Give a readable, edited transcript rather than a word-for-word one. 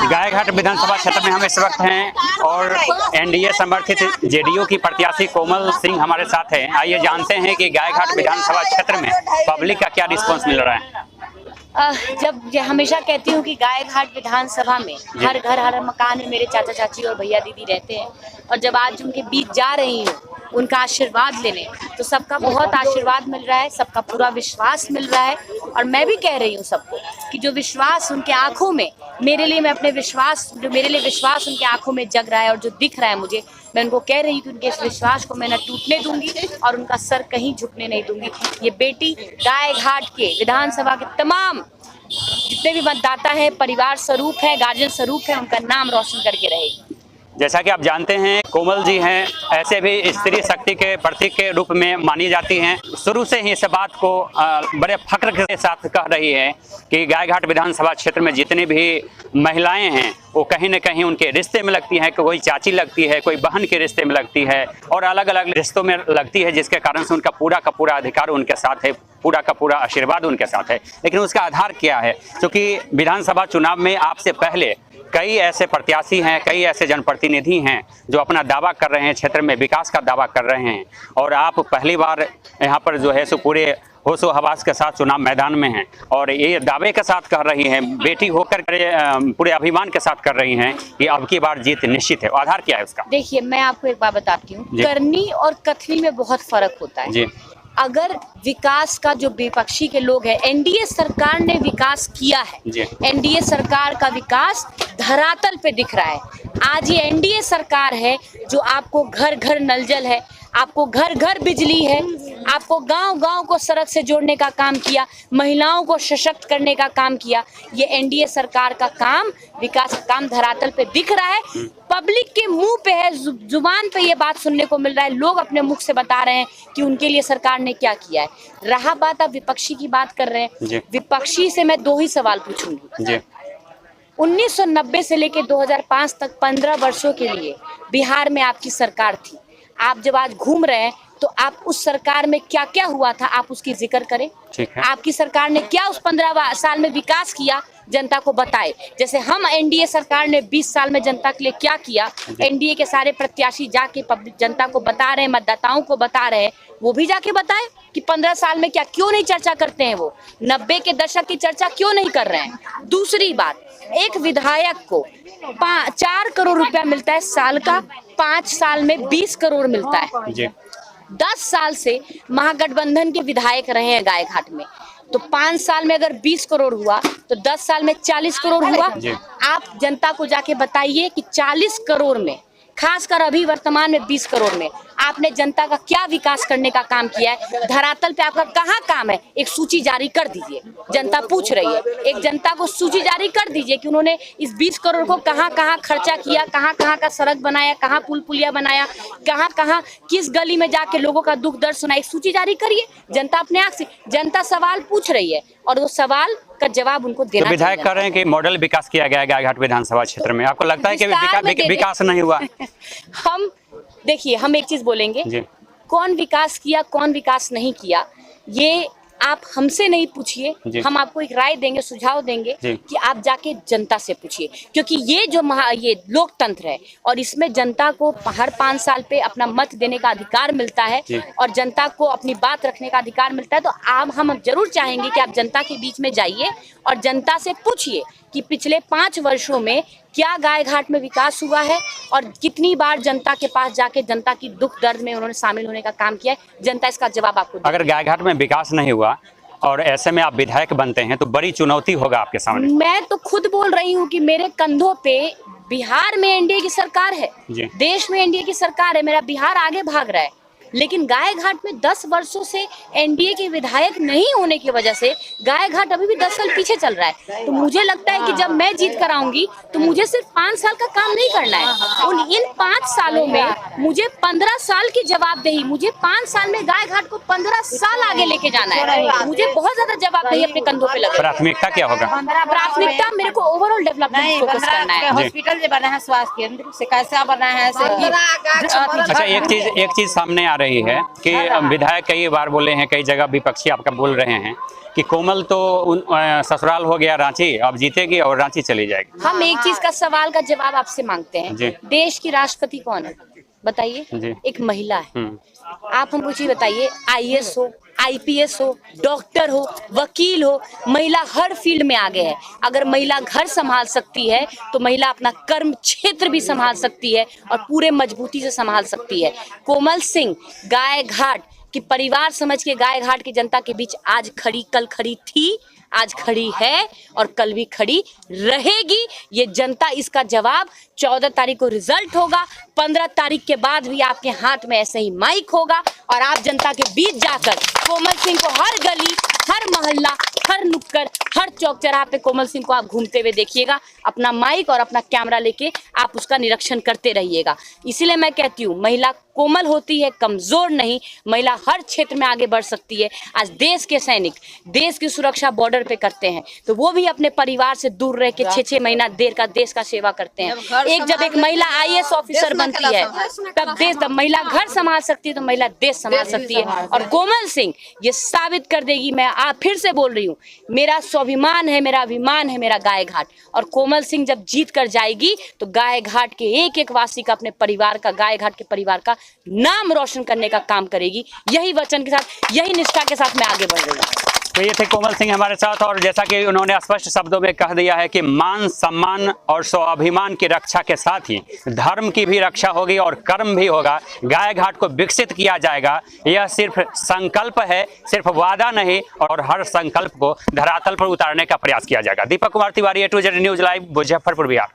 गायघाट विधानसभा क्षेत्र में हम इस वक्त हैं और एनडीए समर्थित जेडीयू की प्रत्याशी कोमल सिंह हमारे साथ हैं। आइए जानते हैं कि गायघाट विधानसभा क्षेत्र में पब्लिक का क्या रिस्पांस मिल रहा है। जब हमेशा कहती हूँ कि गायघाट विधानसभा में हर घर हर मकान में मेरे चाचा चाची और भैया दीदी रहते हैं, और जब आज उनके बीच जा रही हूँ उनका आशीर्वाद लेने, तो सबका बहुत आशीर्वाद मिल रहा है, सबका पूरा विश्वास मिल रहा है। और मैं भी कह रही हूँ सबको कि जो विश्वास उनके आंखों में मेरे लिए, मैं अपने विश्वास, जो मेरे लिए विश्वास उनके आंखों में जग रहा है और जो दिख रहा है मुझे, मैं उनको कह रही हूँ कि उनके इस विश्वास को मैं न टूटने दूंगी और उनका सर कहीं झुकने नहीं दूंगी। ये बेटी गायघाट के विधानसभा के तमाम जितने भी मतदाता हैं, परिवार स्वरूप है, गार्जियन स्वरूप है, उनका नाम रोशन करके रहेगी। जैसा कि आप जानते हैं कोमल जी हैं, ऐसे भी स्त्री शक्ति के प्रतीक के रूप में मानी जाती हैं। शुरू से ही इस बात को बड़े फख्र के साथ कह रही है कि गायघाट विधानसभा क्षेत्र में जितनी भी महिलाएं हैं वो कहीं न कहीं उनके रिश्ते में लगती हैं। कोई चाची लगती है, कोई बहन के रिश्ते में लगती है और अलग अलग रिश्तों में लगती है, जिसके कारण से उनका पूरा का पूरा अधिकार उनके साथ है, पूरा का पूरा आशीर्वाद उनके साथ है। लेकिन उसका आधार क्या है? क्योंकि विधानसभा चुनाव में आपसे पहले कई ऐसे प्रत्याशी हैं, कई ऐसे जनप्रतिनिधि हैं जो अपना दावा कर रहे हैं, क्षेत्र में विकास का दावा कर रहे हैं, और आप पहली बार यहाँ पर जो है सो पूरे होशो हवास के साथ चुनाव मैदान में हैं और ये दावे के साथ कर रही हैं, बेटी होकर पूरे अभिमान के साथ कर रही हैं कि अब की बार जीत निश्चित है। आधार क्या है उसका? देखिए, मैं आपको एक बात बताती हूँ, करनी और कथनी में बहुत फर्क होता है जी। अगर विकास का जो विपक्षी के लोग हैं, एनडीए सरकार ने विकास किया है, एनडीए सरकार का विकास धरातल पे दिख रहा है। आज ये एनडीए सरकार है जो आपको घर घर नल जल है, आपको घर घर बिजली है, आपको गांव गांव को सड़क से जोड़ने का काम किया, महिलाओं को सशक्त करने का काम किया। ये एनडीए सरकार का काम, विकास का काम धरातल पे दिख रहा है, पब्लिक के मुंह पे है, जुबान पे ये बात सुनने को मिल रहा है। लोग अपने मुख से बता रहे हैं कि उनके लिए सरकार ने क्या किया है। रहा बात, आप विपक्षी की बात कर रहे हैं, विपक्षी से मैं 2 ही सवाल पूछूंगी। 1990 से लेकर 2005 तक 15 वर्षों के लिए बिहार में आपकी सरकार थी। आप जब आज घूम रहे हैं तो आप उस सरकार में क्या क्या हुआ था, आप उसकी जिक्र करें। आपकी सरकार ने क्या उस 15 साल में विकास किया, जनता को बताए। जैसे हम एनडीए सरकार ने 20 साल में जनता के लिए क्या किया, एनडीए के सारे प्रत्याशी जाके पब्लिक जनता को बता रहे हैं, मतदाताओं को बता रहे हैं, वो भी जाके बताए कि 15 साल में क्या, क्यों नहीं चर्चा करते हैं वो, 90 के दशक की चर्चा क्यों नहीं कर रहे हैं। दूसरी बात, एक विधायक को 4 करोड़ रुपया मिलता है साल का, 5 साल में 20 करोड़ मिलता है। 10 साल से महागठबंधन के विधायक रहे हैं गायघाट में, तो 5 साल में अगर 20 करोड़ हुआ तो 10 साल में 40 करोड़ हुआ। आप जनता को जाके बताइए कि 40 करोड़ में, खासकर अभी वर्तमान में 20 करोड़ में आपने जनता का क्या विकास करने का काम किया है। धरातल पे आपका कहाँ काम है, एक सूची जारी कर दीजिए। जनता पूछ रही है, एक जनता को सूची जारी कर दीजिए कि उन्होंने इस 20 करोड़ को कहाँ कहाँ खर्चा किया, कहाँ कहाँ का सड़क बनाया, कहाँ पुल पुलिया बनाया, कहाँ कहाँ किस गली में जाके लोगों का दुख दर्द सुना। एक सूची जारी करिए, जनता अपने आँख से, जनता सवाल पूछ रही है और वो सवाल का जवाब उनको देना। तो विधायक कह रहे हैं कि मॉडल विकास किया गया है गायघाट विधानसभा क्षेत्र में, आपको लगता है कि विकास नहीं हुआ? हम देखिए, हम एक चीज बोलेंगे, कौन विकास किया कौन विकास नहीं किया ये आप हमसे नहीं पूछिए, हम आपको एक राय देंगे, सुझाव देंगे कि आप जाके जनता से पूछिए। क्योंकि ये जो ये लोकतंत्र है और इसमें जनता को हर 5 साल पे अपना मत देने का अधिकार मिलता है और जनता को अपनी बात रखने का अधिकार मिलता है। तो हम जरूर चाहेंगे कि आप जनता के बीच में जाइए और जनता से पूछिए कि पिछले 5 वर्षों में क्या गायघाट में विकास हुआ है और कितनी बार जनता के पास जाके जनता की दुख दर्द में उन्होंने शामिल होने का काम किया है। जनता इसका जवाब आपको। अगर गायघाट में विकास नहीं हुआ और ऐसे में आप विधायक बनते हैं तो बड़ी चुनौती होगा आपके सामने। मैं तो खुद बोल रही हूँ कि मेरे कंधों पे बिहार में एनडीए की सरकार है, देश में एनडीए की सरकार है, मेरा बिहार आगे भाग रहा है, लेकिन गायघाट में 10 वर्षों से एनडीए के विधायक नहीं होने की वजह से गायघाट अभी भी 10 साल पीछे चल रहा है। तो मुझे लगता है कि जब मैं जीत कर आऊंगी तो मुझे सिर्फ 5 साल का काम नहीं करना है, इन 5 सालों में मुझे 15 साल की जवाबदेही, मुझे 5 साल में गायघाट को 15 साल आगे लेके जाना है। मुझे बहुत ज्यादा जवाबदेही अपने कंधों पे लगे। प्राथमिकता क्या होगा? प्राथमिकता मेरे को ओवरऑल डेवलपमेंट फोकस करना है। हॉस्पिटल जो बना है, स्वास्थ्य केंद्र से कैसा बना है। अच्छा, एक चीज सामने आ रही है कि विधायक कई बार बोले हैं, कई जगह विपक्षी आपका बोल रहे हैं कि कोमल तो ससुराल हो गया रांची, अब जीतेगी और रांची चली जाएगी। हम एक चीज का सवाल का जवाब आपसे मांगते जी। हैं, देश की राष्ट्रपति कौन है बताइए? एक महिला है। आप हमको चीज बताइए, आईएएस हो, आईपीएस हो, डॉक्टर हो, वकील हो, महिला हर फील्ड में आगे है। अगर महिला घर संभाल सकती है तो महिला अपना कर्म क्षेत्र भी संभाल सकती है और पूरे मजबूती से संभाल सकती है। कोमल सिंह गाय घाट की परिवार समझ के गाय घाट की जनता के बीच आज खड़ी, कल खड़ी थी, आज खड़ी है और कल भी खड़ी रहेगी। ये जनता इसका जवाब 14 तारीख को रिजल्ट होगा, 15 तारीख के बाद भी आपके हाथ में ऐसे ही माइक होगा और आप जनता के बीच जाकर कोमल सिंह को हर गली, हर मोहल्ला, हर नुक्कड़, हर चौक चौराहे पे कोमल सिंह को आप घूमते हुए देखिएगा। अपना माइक और अपना कैमरा लेके आप उसका निरीक्षण करते रहिएगा। इसीलिए मैं कहती हूँ, महिला कोमल होती है, कमजोर नहीं। महिला हर क्षेत्र में आगे बढ़ सकती है। आज देश के सैनिक देश की सुरक्षा बॉर्डर पे करते हैं तो वो भी अपने परिवार से दूर रह के 6-6 महीना देर का देश का सेवा करते हैं। जब एक महिला आईएएस ऑफिसर बनती है तब महिला घर संभाल सकती है, तो महिला देश संभाल सकती है। और कोमल सिंह ये साबित कर देगी। मैं आप फिर से बोल रही हूँ, मेरा स्वाभिमान है, मेरा अभिमान है मेरा गाय घाट। और कोमल सिंह जब जीत कर जाएगी तो गाय घाट के एक एक वासी का, अपने परिवार का, गाय घाट के परिवार का नाम रोशन करने का काम करेगी। यही वचन के साथ, यही निष्ठा के साथ मैं आगे बढ़ रही हूँ। तो ये थे कोमल सिंह हमारे साथ, और जैसा कि उन्होंने स्पष्ट शब्दों में कह दिया है कि मान सम्मान और स्वाभिमान की रक्षा के साथ ही धर्म की भी रक्षा होगी और कर्म भी होगा। गाय घाट को विकसित किया जाएगा। यह सिर्फ संकल्प है, सिर्फ वादा नहीं, और हर संकल्प को धरातल पर उतारने का प्रयास किया जाएगा। Deepak Kumar Tiwari, A to Z news live, Muzaffarpur Bihar.